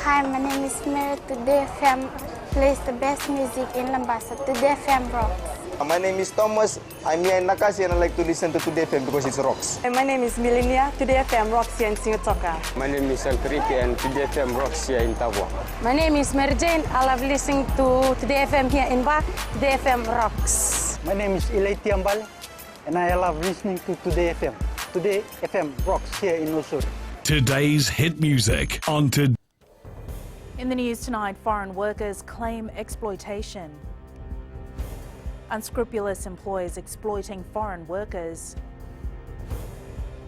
Hi, my name is Mary. Today FM plays the best music in Lambasa. Today FM rocks. My name is Thomas. I'm here in Nakasi and I like to listen to Today FM because it rocks. My name is Milenia. Today FM rocks here in Singatoka. My name is Alkriki and Today FM rocks here in Tabwa. My name is Mary Jane. I love listening to Today FM here in Ba. Today FM rocks. My name is Ilay Tiambal and I love listening to Today FM. Today FM rocks here in Usur. Today's hit music on Today. In the news tonight, foreign workers claim exploitation. Unscrupulous employers exploiting foreign workers.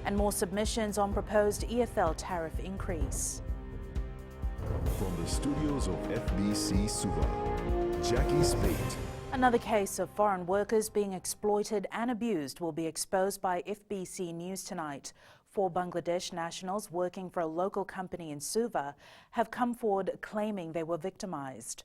And more submissions on proposed EFL tariff increase. From the studios of FBC Suva, Jackie Spate. Another case of foreign workers being exploited and abused will be exposed by FBC News tonight. 4 Bangladesh nationals working for a local company in Suva have come forward claiming they were victimized.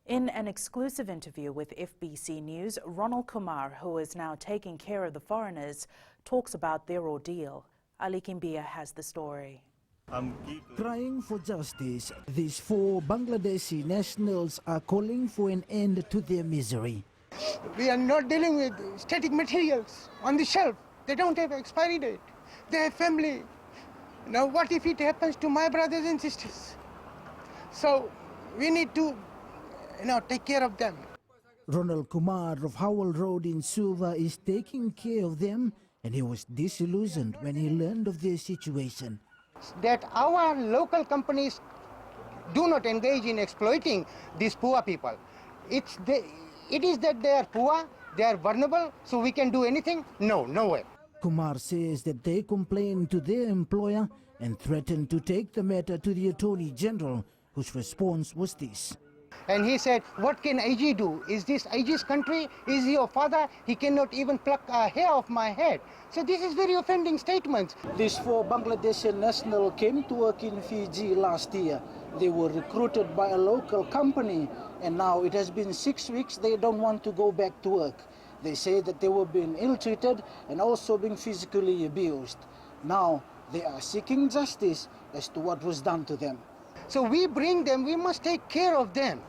In an exclusive interview with FBC News, Ronald Kumar, who is now taking care of the foreigners, talks about their ordeal. Ali Kimbia has the story. Crying for justice, these 4 Bangladeshi nationals are calling for an end to their misery. We are not dealing with static materials on the shelf. They don't have expiry date. They have family. Now what if it happens to my brothers and sisters? So we need to take care of them. Ronald Kumar of Howell Road in Suva is taking care of them, and he was disillusioned when he learned of their situation. That our local companies do not engage in exploiting these poor people. It is that they are poor, they are vulnerable, so we can do anything? No way. Kumar says that they complained to their employer and threatened to take the matter to the Attorney General, whose response was this. And he said, what can AG do? Is this AG's country? Is he your father? He cannot even pluck a hair off my head. So this is very offending statements. These 4 Bangladeshi nationals came to work in Fiji last year. They were recruited by a local company, and now it has been 6 weeks. They don't want to go back to work. They say that they were being ill-treated and also being physically abused. Now they are seeking justice as to what was done to them. So we bring them, we must take care of them.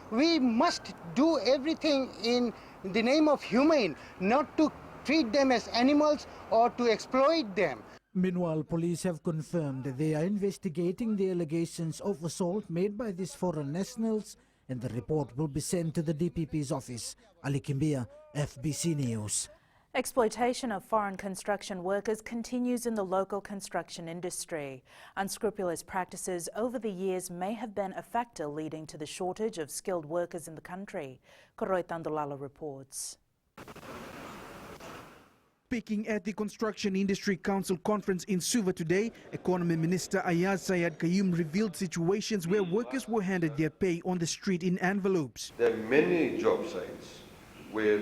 We must do everything in the name of humane, not to treat them as animals or to exploit them. Meanwhile, police have confirmed that they are investigating the allegations of assault made by these foreign nationals, and the report will be sent to the DPP's office. Ali Kimbia, FBC News. Exploitation of foreign construction workers continues in the local construction industry. Unscrupulous practices over the years may have been a factor leading to the shortage of skilled workers in the country. Koroi Tandulala reports. Speaking at the Construction Industry Council conference in Suva today, Economy Minister Ayaz Sayed Qayyum revealed situations where workers were handed their pay on the street in envelopes. There are many job sites where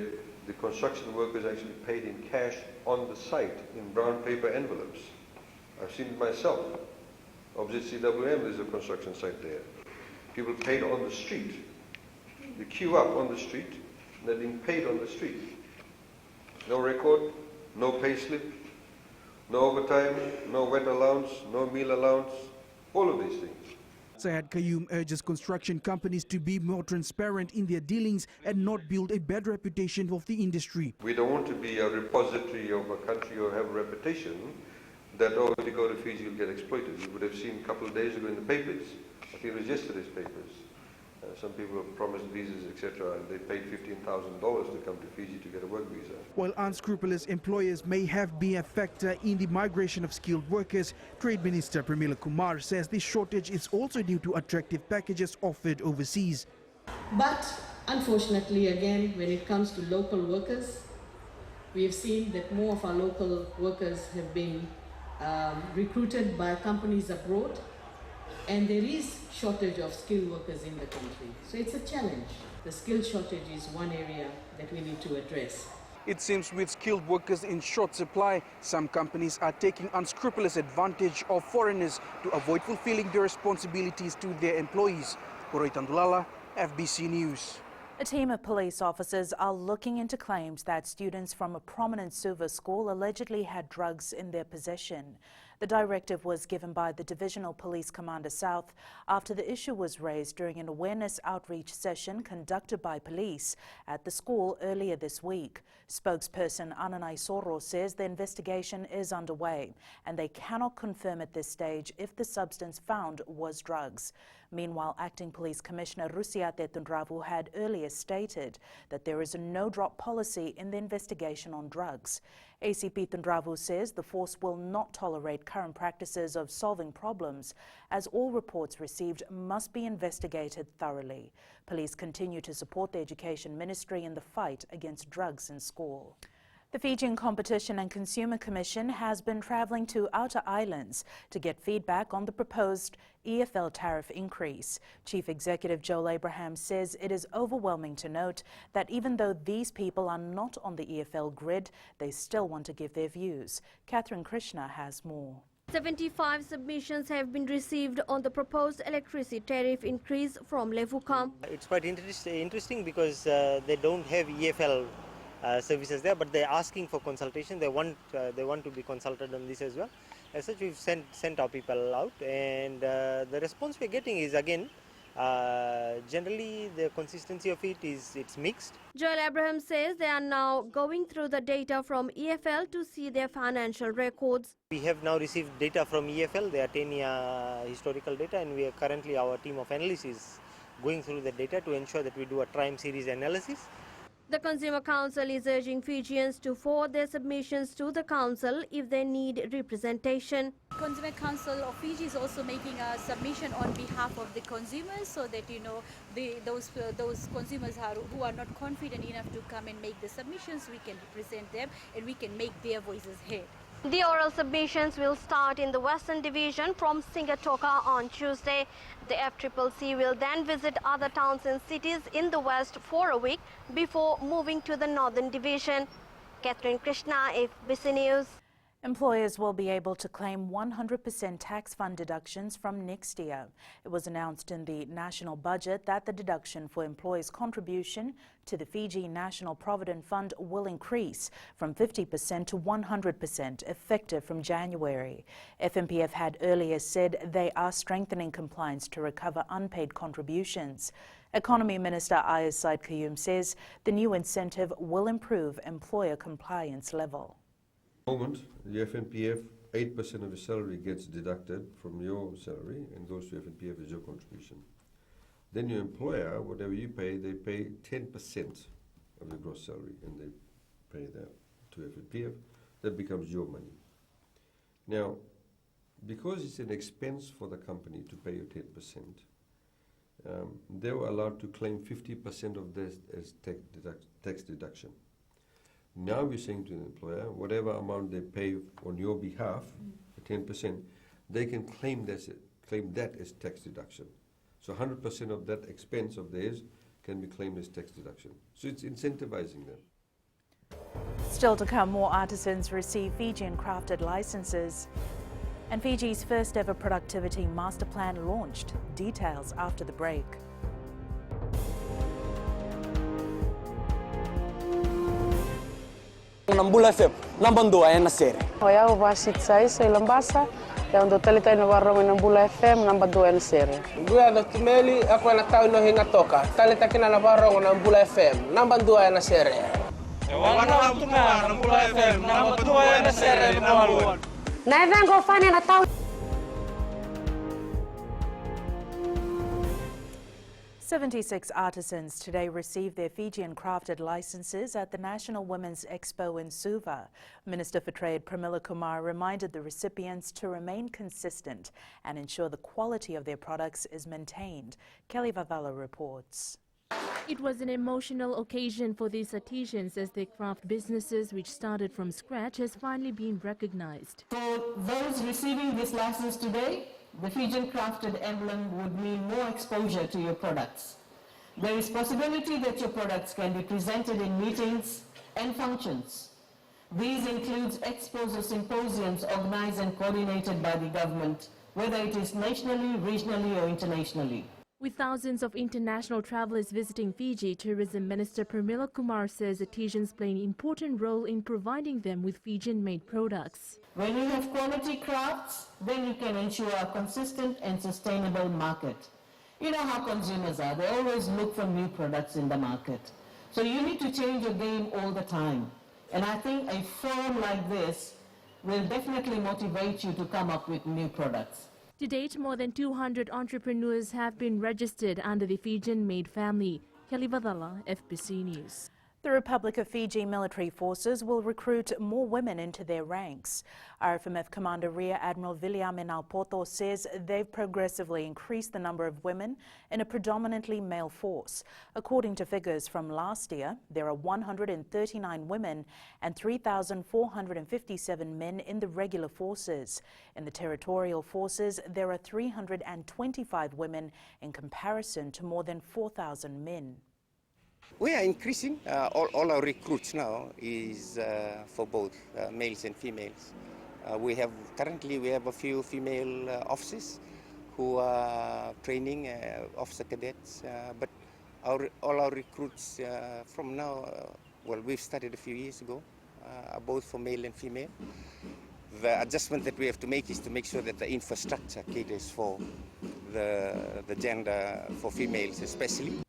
the construction workers actually paid in cash on the site in brown paper envelopes. I've seen it myself. Opposite CWM, there's a construction site there. People paid on the street. They queue up on the street, and they're being paid on the street. No record, no pay slip, no overtime, no wet allowance, no meal allowance, all of these things. Sayed Qayyum urges construction companies to be more transparent in their dealings and not build a bad reputation of the industry. We don't want to be a repository of a country or have a reputation that, oh, if you go to Fiji, you'll get exploited. You would have seen a couple of days ago in the papers, I think it was yesterday's papers, some people were promised visas, etc., and they paid $15,000 to come to Fiji to get a work visa. While unscrupulous employers may have been a factor in the migration of skilled workers, Trade Minister Pramila Kumar says this shortage is also due to attractive packages offered overseas. But unfortunately, again, when it comes to local workers, we have seen that more of our local workers have been recruited by companies abroad, and there is shortage of skilled workers in the country. So it's a challenge. The skill shortage is one area that we need to address. It seems with skilled workers in short supply, some companies are taking unscrupulous advantage of foreigners to avoid fulfilling their responsibilities to their employees. Koroi Tandulala, FBC News. A team of police officers are looking into claims that students from a prominent Suva school allegedly had drugs in their possession. The directive was given by the Divisional Police Commander South after the issue was raised during an awareness outreach session conducted by police at the school earlier this week. Spokesperson Ananai Soro says the investigation is underway and they cannot confirm at this stage if the substance found was drugs. Meanwhile, Acting Police Commissioner Rusiate Tundravu had earlier stated that there is a no-drop policy in the investigation on drugs. ACP Tundravu says the force will not tolerate current practices of solving problems, as all reports received must be investigated thoroughly. Police continue to support the Education Ministry in the fight against drugs in school. The Fijian Competition and Consumer Commission has been travelling to outer islands to get feedback on the proposed EFL tariff increase. Chief Executive Joel Abraham says it is overwhelming to note that even though these people are not on the EFL grid, they still want to give their views. Catherine Krishna has more. 75 submissions have been received on the proposed electricity tariff increase from Levuka. It's quite interesting because they don't have EFL services there, but they're asking for consultation. They want to be consulted on this as well. As such, we've sent our people out, and the response we're getting is again generally the consistency of it's mixed. Joel Abraham says they are now going through the data from EFL to see their financial records. We have now received data from EFL, their 10-year historical data, and we are currently, our team of analysts is going through the data to ensure that we do a time series analysis. The Consumer Council is urging Fijians to forward their submissions to the Council if they need representation. Consumer Council of Fiji is also making a submission on behalf of the consumers so that, you know, those consumers who are not confident enough to come and make the submissions, we can represent them and we can make their voices heard. The oral submissions will start in the Western Division from Singatoka on Tuesday. The FCCC will then visit other towns and cities in the West for a week before moving to the Northern Division. Catherine Krishna, FBC News. Employers will be able to claim 100% tax fund deductions from next year. It was announced in the national budget that the deduction for employees' contribution to the Fiji National Provident Fund will increase from 50% to 100% effective from January. FMPF had earlier said they are strengthening compliance to recover unpaid contributions. Economy Minister Ayaz Said Qayyum says the new incentive will improve employer compliance level. Moment, the FNPF, 8% of your salary gets deducted from your salary and goes to FNPF as your contribution. Then your employer, whatever you pay, they pay 10% of your gross salary and they pay that to FNPF. That becomes your money. Now, because it's an expense for the company to pay you 10%, they were allowed to claim 50% of this as tax deduction. Now we're saying to the employer, whatever amount they pay on your behalf, 10%, they can claim that as tax deduction. So 100% of that expense of theirs can be claimed as tax deduction. So it's incentivizing them. Still to come, more artisans receive Fijian crafted licenses. And Fiji's first ever productivity master plan launched. Details after the break. Nambula FM, nambandua ya nasere. Oya ubasitsai sai lambasa, ya ndo talita ino warro nambula FM nambandua ya nasere. Dua da tumeli ako na tao no hinga toka. Talita kina na warro nambula FM, nambandua ya nasere. Wana mtuma nambula FM, nambandua ya nasere mwaluan. Na evengo fani na tao 76 artisans today received their Fijian crafted licenses at the National Women's Expo in Suva. Minister for Trade Pramila Kumar reminded the recipients to remain consistent and ensure the quality of their products is maintained. Kelly Vavala reports. It was an emotional occasion for these artisans as their craft businesses, which started from scratch, has finally been recognized. For those receiving this license today, the Fijian crafted emblem would mean more exposure to your products. There is possibility that your products can be presented in meetings and functions. These include expos or symposiums organized and coordinated by the government, whether it is nationally, regionally or internationally. With thousands of international travelers visiting Fiji, Tourism Minister Pramila Kumar says artisans play an important role in providing them with Fijian-made products. When you have quality crafts, then you can ensure a consistent and sustainable market. You know how consumers are. They always look for new products in the market. So you need to change your game all the time. And I think a forum like this will definitely motivate you to come up with new products. To date, more than 200 entrepreneurs have been registered under the Fijian-made family. Kelly Vadala, FBC News. The Republic of Fiji military forces will recruit more women into their ranks. RFMF Commander Rear Admiral William Naupoto says they've progressively increased the number of women in a predominantly male force. According to figures from last year, there are 139 women and 3,457 men in the regular forces. In the territorial forces, there are 325 women in comparison to more than 4,000 men. We are increasing. All our recruits now is for both males and females. Currently we have a few female officers who are training officer cadets, but all our recruits from now, well, we've started a few years ago, are both for male and female. The adjustment that we have to make is to make sure that the infrastructure caters for the gender, for females especially.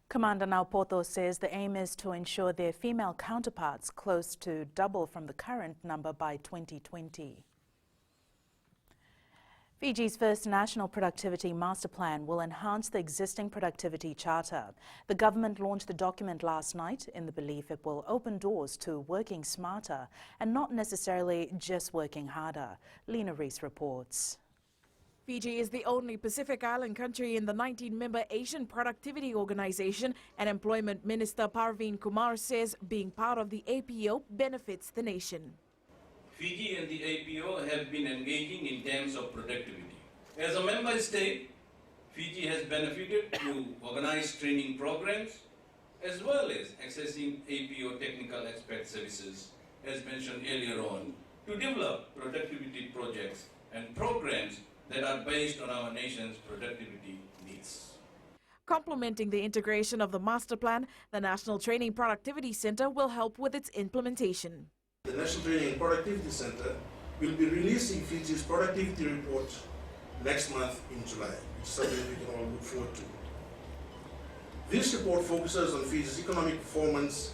Commander Naupoto says the aim is to ensure their female counterparts close to double from the current number by 2020. Fiji's first National Productivity Master Plan will enhance the existing Productivity Charter. The government launched the document last night in the belief it will open doors to working smarter and not necessarily just working harder. Lena Rees reports. Fiji is the only Pacific Island country in the 19-member Asian Productivity Organization, and Employment Minister Parveen Kumar says being part of the APO benefits the nation. Fiji and the APO have been engaging in terms of productivity. As a member state, Fiji has benefited through organized training programs as well as accessing APO technical expert services, as mentioned earlier on, to develop productivity projects and programs that are based on our nation's productivity needs. Complementing the integration of the master plan, the National Training Productivity Center will help with its implementation. The National Training and Productivity Center will be releasing Fiji's productivity report next month in July, which is something we can all look forward to. This report focuses on Fiji's economic performance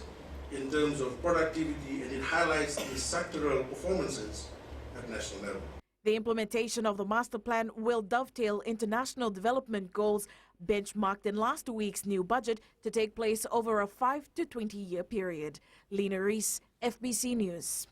in terms of productivity, and it highlights the sectoral performances at national level. The implementation of the master plan will dovetail international development goals benchmarked in last week's new budget to take place over a 5 to 20-year period. Lena Rees, FBC News.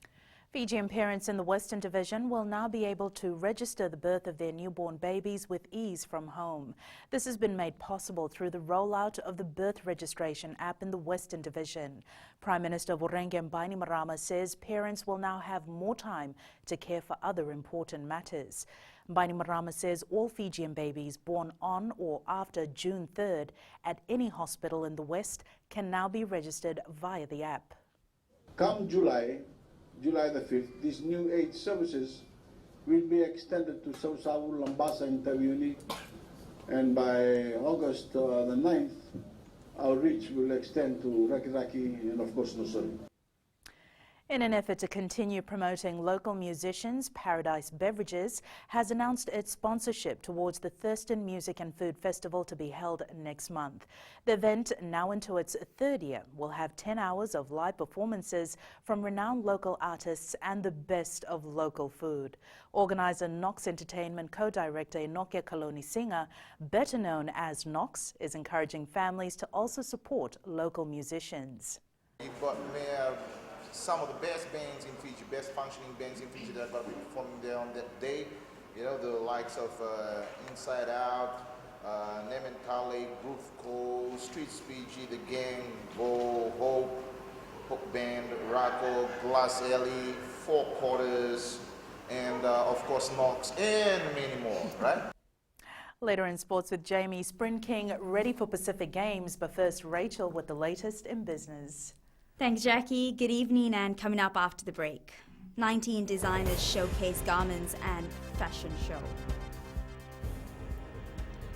Fijian parents in the Western Division will now be able to register the birth of their newborn babies with ease from home. This has been made possible through the rollout of the birth registration app in the Western Division. Prime Minister Vorenge Bainimarama says parents will now have more time to care for other important matters. Bainimarama says all Fijian babies born on or after June 3rd at any hospital in the West can now be registered via the app. Come July the 5th, these new age services will be extended to Sausawu, Lambasa, and Tawiuni, and by August the 9th, our reach will extend to Rakiraki and of course Nusuri. In an effort to continue promoting local musicians, Paradise Beverages has announced its sponsorship towards the Thurston Music and Food Festival to be held next month. The event, now into its third year, will have 10 hours of live performances from renowned local artists and the best of local food. Organizer Knox Entertainment co-director Enokia Kaloni Singer, better known as Knox, is encouraging families to also support local musicians. Some of the best bands in Fiji, best functioning bands in Fiji that are going to be performing there on that day. You know, the likes of Inside Out, Nementale, Groove Co, Streets Fiji, The Gang, Go, Hope Band, Rocco, Glass Alley, Four Quarters, and of course Knox, and many more, right? Later in sports with Jamie, Sprint King ready for Pacific Games, but first Rachel with the latest in business. Thanks, Jackie. Good evening, and coming up after the break, 19 designers showcase garments and fashion show.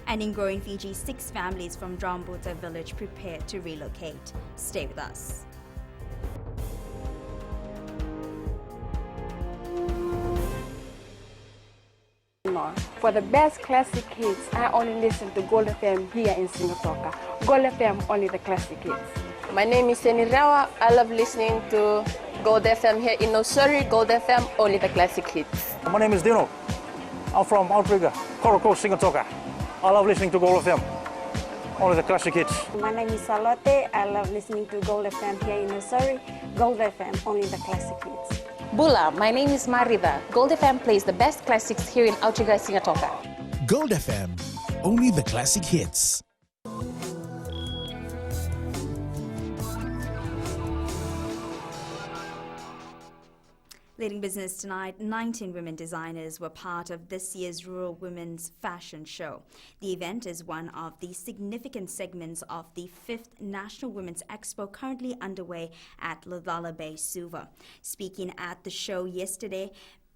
And in growing Fiji, 6 families from Drambuta village prepare to relocate. Stay with us. For the best classic hits, I only listen to Gold FM here in Singapore. Gold FM, only the classic hits. My name is Seni Rawa. I love listening to Gold FM here in Nosuri. Gold FM, only the classic hits. My name is Dino. I'm from Outrigger, Coral Coast, Singapore. I love listening to Gold FM, only the classic hits. My name is Salote. I love listening to Gold FM here in Nosuri. Gold FM, only the classic hits. Bula, my name is Marida. Gold FM plays the best classics here in Outrigger, Singapore. Gold FM, only the classic hits. Leading business tonight, 19 women designers were part of this year's Rural Women's Fashion Show. The event is one of the significant segments of the 5th National Women's Expo currently underway at Ladala Bay, Suva. Speaking at the show yesterday,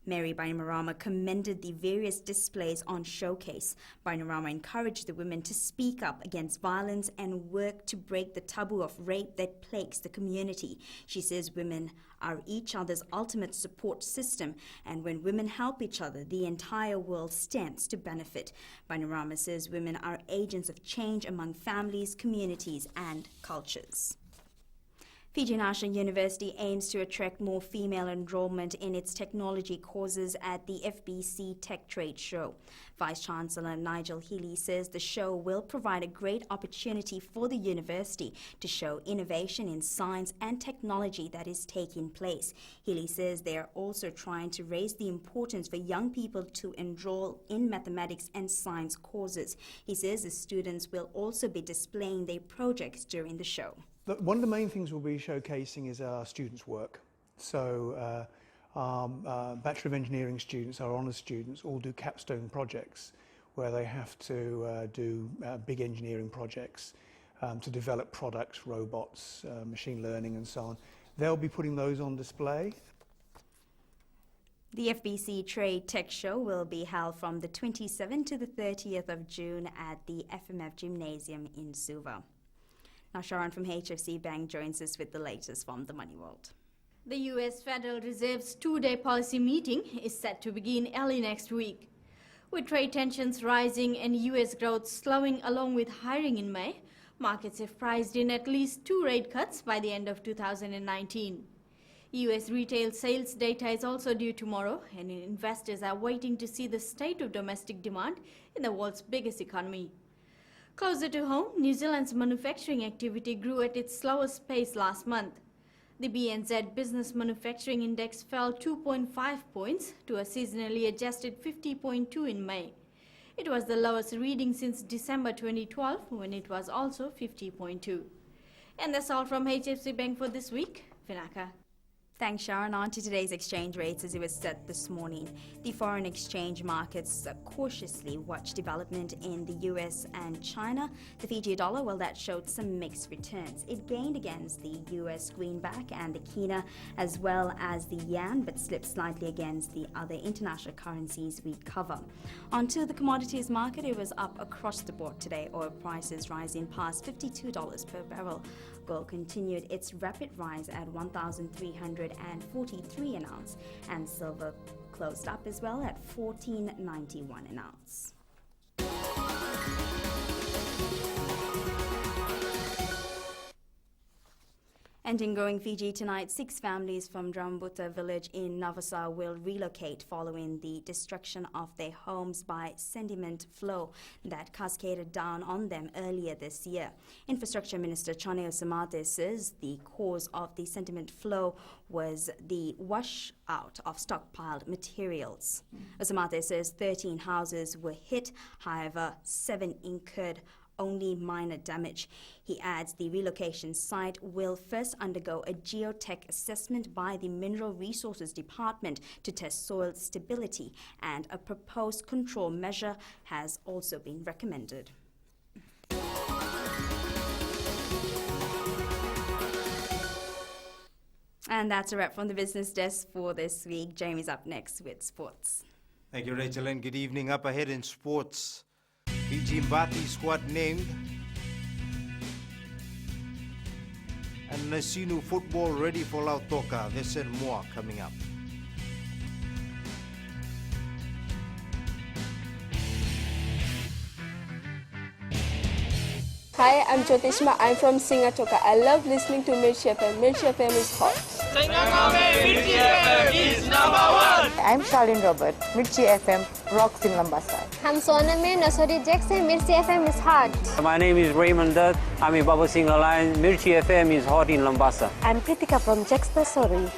Mary Bainimarama commended the various displays on showcase. Bainimarama encouraged the women to speak up against violence and work to break the taboo of rape that plagues the community. She says women are each other's ultimate support system, and when women help each other, the entire world stands to benefit. Bainimarama says women are agents of change among families, communities, and cultures. Fiji National University aims to attract more female enrollment in its technology courses at the FBC Tech Trade Show. Vice-Chancellor Nigel Healy says the show will provide a great opportunity for the university to show innovation in science and technology that is taking place. Healy says they are also trying to raise the importance for young people to enroll in mathematics and science courses. He says the students will also be displaying their projects during the show. One of the main things we'll be showcasing is our students' work. So Bachelor of Engineering students, our honours students, all do capstone projects where they have to do big engineering projects to develop products, robots, machine learning and so on. They'll be putting those on display. The FBC Trade Tech Show will be held from the 27th to the 30th of June at the FMF Gymnasium in Suva. Now Sharon from HFC Bank joins us with the latest from the Money World. The U.S. Federal Reserve's 2-day policy meeting is set to begin early next week. With trade tensions rising and U.S. growth slowing along with hiring in May, markets have priced in at least 2 rate cuts by the end of 2019. U.S. retail sales data is also due tomorrow, and investors are waiting to see the state of domestic demand in the world's biggest economy. Closer to home, New Zealand's manufacturing activity grew at its slowest pace last month. The BNZ Business Manufacturing Index fell 2.5 points to a seasonally adjusted 50.2 in May. It was the lowest reading since December 2012, when it was also 50.2. And that's all from HFC Bank for this week. Vinaka. Thanks, Sharon. On to today's exchange rates as it was set this morning. The foreign exchange markets cautiously watch development in the US and China. The Fiji dollar, well, that showed some mixed returns. It gained against the US greenback and the kina, as well as the yen, but slipped slightly against the other international currencies we cover. Onto the commodities market, it was up across the board today. Oil prices rising past $52 per barrel. Gold continued its rapid rise at $1,343 an ounce, and silver closed up as well at $14.91 an ounce. And in growing Fiji tonight, 6 families from Drambuta village in Navasa will relocate following the destruction of their homes by sediment flow that cascaded down on them earlier this year. Infrastructure Minister Chane Osamate says the cause of the sediment flow was the washout of stockpiled materials. Osamate says 13 houses were hit, however, 7 incurred only minor damage. He adds the relocation site will first undergo a geotech assessment by the Mineral Resources Department to test soil stability, and a proposed control measure has also been recommended. And that's a wrap from the business desk for this week. Jamie's up next with sports. Thank you, Rachel, and good evening. Up ahead in sports, Fiji Mbati squad named. And Nasinu football ready for Lautoka. This and more coming up. Hi, I'm Jyotishma. I'm from Singatoka. I love listening to Mirchi FM. Mirchi FM is hot. Mirchi FM is #1. I'm Charlene Robert. Mirchi FM rocks in Lambasa. I'm Soname Nasori Jackson. Mirchi FM is hot. My name is Raymond Dutt. I'm in Baba Singh Alliance. Mirchi FM is hot in Lambasa. I'm Kritika from Jax Nasori.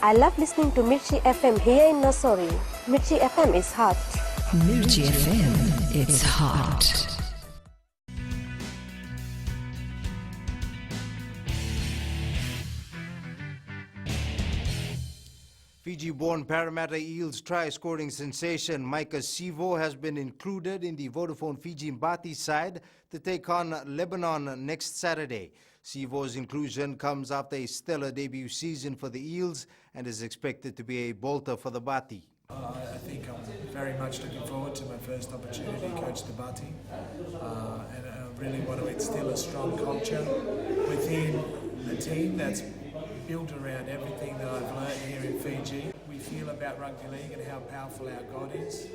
I love listening to Mirchi FM here in Nasori. Mirchi FM is hot. Mirchi FM, it's hot. Fiji-born Parramatta Eels try-scoring sensation Micah Sivo has been included in the Vodafone Fiji Mbati side to take on Lebanon next Saturday. Sivo's inclusion comes after a stellar debut season for the Eels and is expected to be a bolter for the Bati. I think I'm very much looking forward to my first opportunity to coach the Bati, and I really want to instill a strong culture within the team that's built around everything that I've learned here in Fiji. We feel about rugby league and how powerful our God is,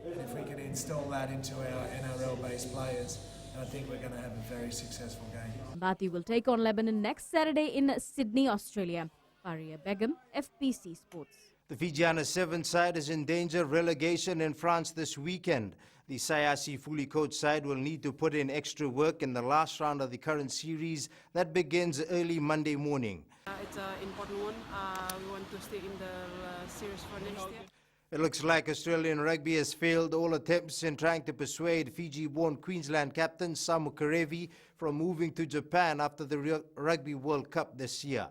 and if we can install that into our NRL-based players, I think we're going to have a very successful game. Bati will take on Lebanon next Saturday in Sydney, Australia. Faria Begum, FBC Sports. The Fijiana 7 side is in danger of relegation in France this weekend. The Sayasi fully coached side will need to put in extra work in the last round of the current series that begins early Monday morning. It's an important one. We want to stay in the series for next year. It looks like Australian rugby has failed all attempts in trying to persuade Fiji-born Queensland captain Samu Kerevi from moving to Japan after the Rugby World Cup this year.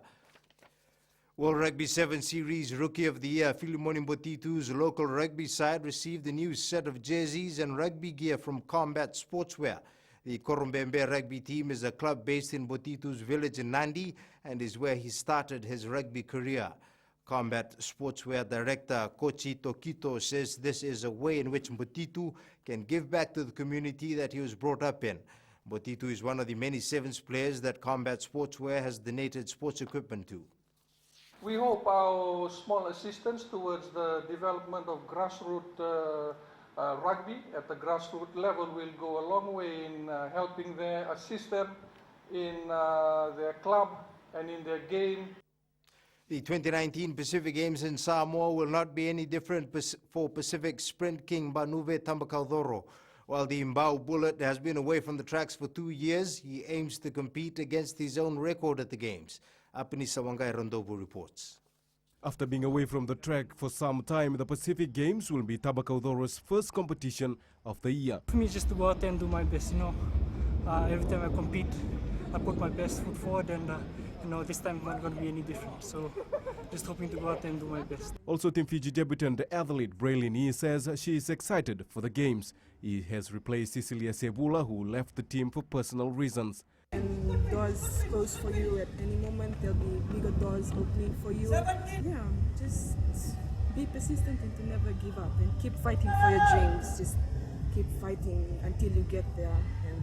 World Rugby 7 Series Rookie of the Year Filimoni Mbotitu's local rugby side received a new set of jerseys and rugby gear from Combat Sportswear. The Korombembe rugby team is a club based in Mbotitu's village in Nandi and is where he started his rugby career. Combat Sportswear Director Kochi Tokito says this is a way in which Mbotitu can give back to the community that he was brought up in. Mbotitu is one of the many Sevens players that Combat Sportswear has donated sports equipment to. We hope our small assistance towards the development of grassroots rugby at the grassroots level will go a long way in helping them, assist them in their club and in their game. The 2019 Pacific Games in Samoa will not be any different for Pacific Sprint King Banuve Tambakaudoro. While the Mbau Bullet has been away from the tracks for 2 years, he aims to compete against his own record at the Games. Apini Sawangai Rondobu reports. After being away from the track for some time, the Pacific Games will be Tabakaudoro's first competition of the year. For me, just to go out there and do my best, every time I compete, I put my best foot forward, and this time not going to be any different. So, just hoping to go out there and do my best. Also, Team Fiji debutant athlete Braylin says she is excited for the Games. He has replaced Cecilia Sebula, who left the team for personal reasons. And doors close for you at any moment. There'll be bigger doors opening for you. Yeah, just be persistent and to never give up and keep fighting for your dreams. Just keep fighting until you get there. And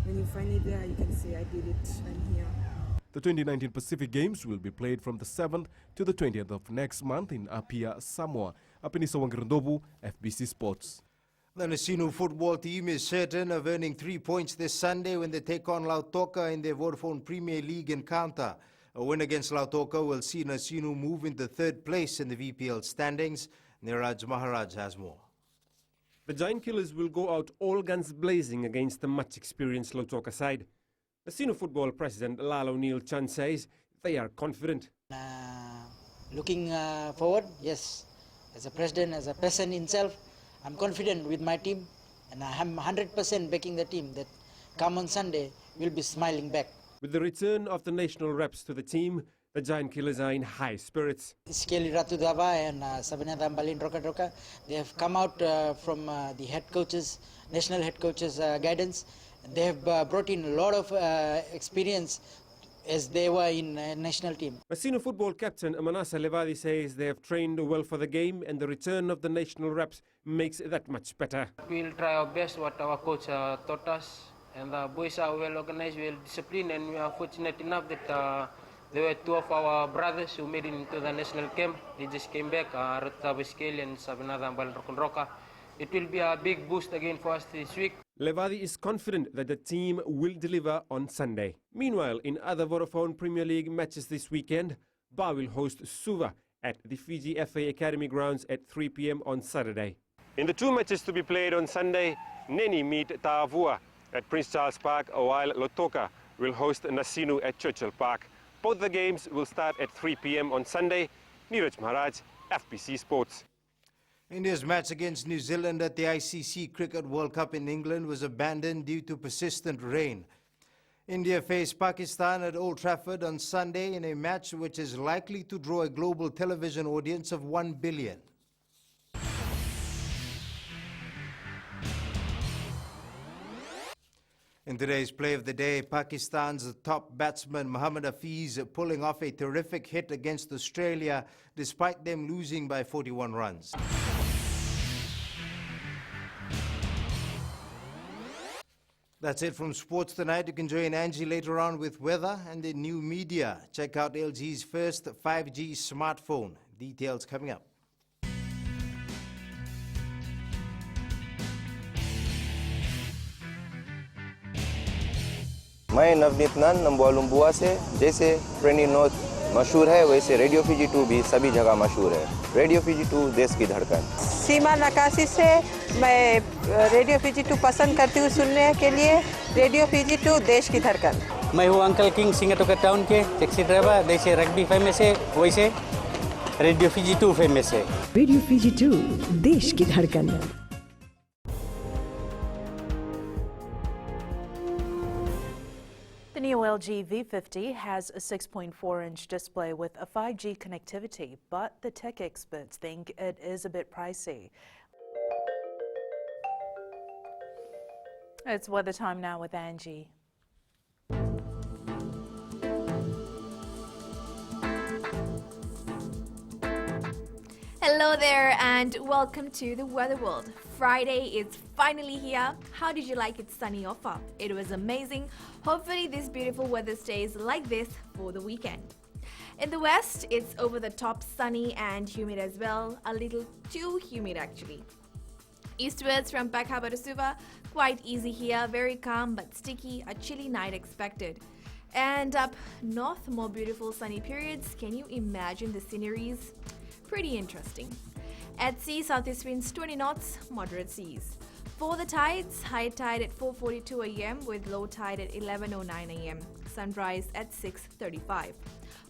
when you finally there, you can say, I did it, I'm here. The 2019 Pacific Games will be played from the 7th to the 20th of next month in Apia, Samoa. Apini Sawangirandobu, FBC Sports. The Nasinu football team is certain of earning 3 points this Sunday when they take on Lautoka in their Vodafone Premier League encounter. A win against Lautoka will see Nasinu move into 3rd place in the VPL standings. Niraj Maharaj has more. The Giant Killers will go out all guns blazing against the much-experienced Lautoka side. Nasinu football president Lalo Neil Chan says they are confident. Looking forward, yes. As a president, as a person himself, I'm confident with my team, and I'm 100% backing the team that come on Sunday, we'll be smiling back. With the return of the national reps to the team, the Giant Killers are in high spirits. Skeli Ratu Dava and Sabanata Ambalin Roka, they have come out from the head coaches, national head coaches guidance. They have brought in a lot of experience as they were in national team. Masino football captain Manasa Levadi says they have trained well for the game and the return of the national reps makes that much better. We'll try our best what our coach taught us, and the boys are well organized, well disciplined, and we are fortunate enough that there were two of our brothers who made it into the national camp. They just came back, Ruta Biskeli and Sabinada Balrokonroka. It will be a big boost again for us this week. Levadi is confident that the team will deliver on Sunday. Meanwhile, in other Vodafone Premier League matches this weekend, Ba will host Suva at the Fiji FA Academy grounds at 3 p.m. on Saturday. In the two matches to be played on Sunday, Neni meet Ta'avua at Prince Charles Park, while Lotoka will host Nasinu at Churchill Park. Both the games will start at 3 p.m. on Sunday. Neeraj Maharaj, FBC Sports. India's match against New Zealand at the ICC Cricket World Cup in England was abandoned due to persistent rain. India faced Pakistan at Old Trafford on Sunday in a match which is likely to draw a global television audience of 1 billion. In today's play of the day, Pakistan's top batsman Mohammad Hafiz pulling off a terrific hit against Australia despite them losing by 41 runs. That's it from sports tonight. You can join Angie later on with weather and the new media. Check out LG's first 5G smartphone. Details coming up. मैं नवनीत नंद नंबुआ से जैसे प्रेनी note मशहूर है वैसे radio Fiji 2 भी सभी जगह मशहूर है। रेडियो फीजी 2 देश की धड़कन। सीमा नकाशी से मैं रेडियो फीजी 2 पसंद करती हूँ सुनने के लिए। रेडियो फीजी 2 देश की धड़कन। मैं हूँ अंकल किंग सिंगाटोका टाउन के टैक्सी ड्राइवर। जैसे रग्बी फेमस है वैसे रेडियो फीजी 2 फेमस है। रेडियो फीजी 2 देश की धड़कन। The new LG V50 has a 6.4-inch display with a 5G connectivity, but the tech experts think it is a bit pricey. It's weather time now with Angie. Hello there and welcome to the Weather World. Friday is finally here. How did you like its sunny offer? It was amazing. Hopefully this beautiful weather stays like this for the weekend. In the west, it's over the top sunny and humid as well. A little too humid actually. Eastwards from Pakaba to Suva, quite easy here. Very calm but sticky. A chilly night expected. And up north, more beautiful sunny periods. Can you imagine the sceneries? Pretty interesting. At sea, southeast winds 20 knots, moderate seas. For the tides, high tide at 4:42 a.m. with low tide at 11:09 a.m. Sunrise at 6:35.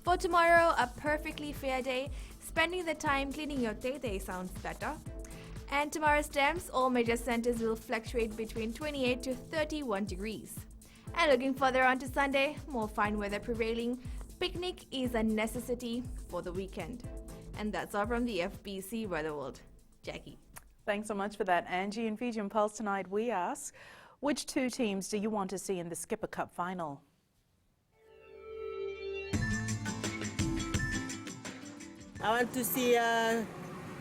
For tomorrow, a perfectly fair day. Spending the time cleaning your tete sounds better. And tomorrow's temps, all major centers will fluctuate between 28 to 31 degrees. And looking further on to Sunday, more fine weather prevailing. Picnic is a necessity for the weekend. And that's all from the FBC Weather World. Jackie. Thanks so much for that, Angie. In Fijian Pulse tonight, we ask, which two teams do you want to see in the Skipper Cup final? I want to see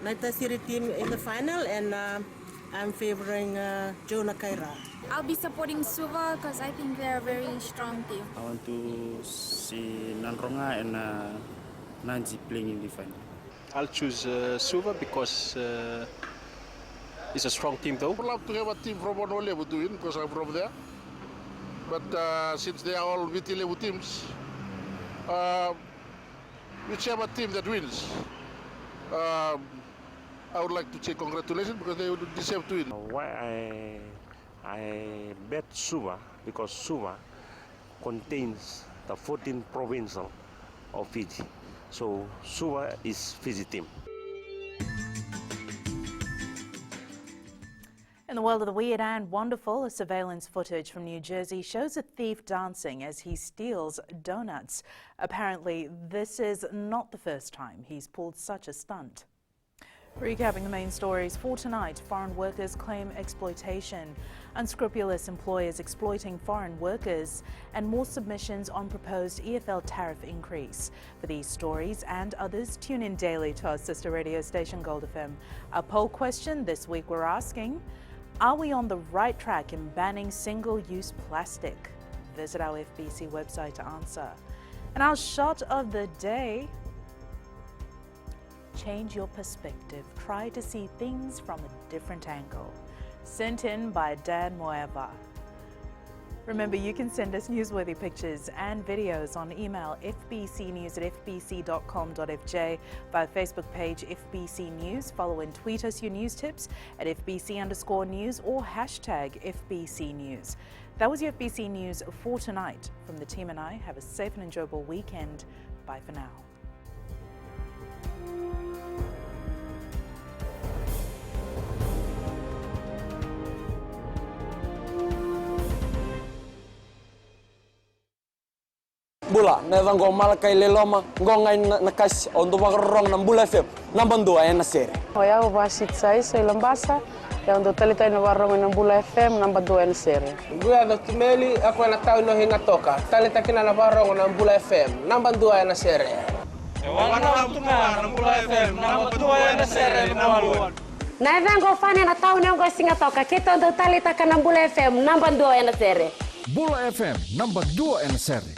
Naitasiri team in the final, and I'm favoring Jonah Kaira. I'll be supporting Suva because I think they're a very strong team. I want to see Nanronga and Nanji playing in the final. I'll choose Suva because it's a strong team though. I would love to have a team from one level to win because I'm from there. But since they are all VT level teams, whichever team that wins, I would like to say congratulations because they would deserve to win. Why I bet Suva because Suva contains the 14th provincial of Fiji. So Suva is Fiji team. In the world of the weird and wonderful, a surveillance footage from New Jersey shows a thief dancing as he steals donuts. Apparently, this is not the first time he's pulled such a stunt. Recapping the main stories for tonight, foreign workers claim exploitation, unscrupulous employers exploiting foreign workers, and more submissions on proposed EFL tariff increase. For these stories and others, tune in daily to our sister radio station Gold FM. Our poll question this week we're asking, are we on the right track in banning single-use plastic? Visit our FBC website to answer. And our shot of the day, change your perspective. Try to see things from a different angle. Sent in by Dan Moeva. Remember, you can send us newsworthy pictures and videos on email fbcnews@fbc.com.fj, via Facebook page FBC News. Follow and tweet us your news tips at FBC_news or hashtag FBC News. That was your FBC News for tonight. From the team and I, have a safe and enjoyable weekend. Bye for now. Bula, neva ngo malakai leloma, ngongai nakas on rong nam bula FM, namban dua na sere. Oya vasit sai lambasa, ya on talita na warong nam bula FM namba 2 na sere. Gua do kimeli ako na tao no hinga toka, talita kina na warong nam bula FM, namban 2 na sere. Wana tunga nam bula FM, namba 2 na sere maluan. Na vengo fane na tao no singa toka, kito do talita kana bula FM, namban 2 na sere. Bula FM, namba 2 na sere.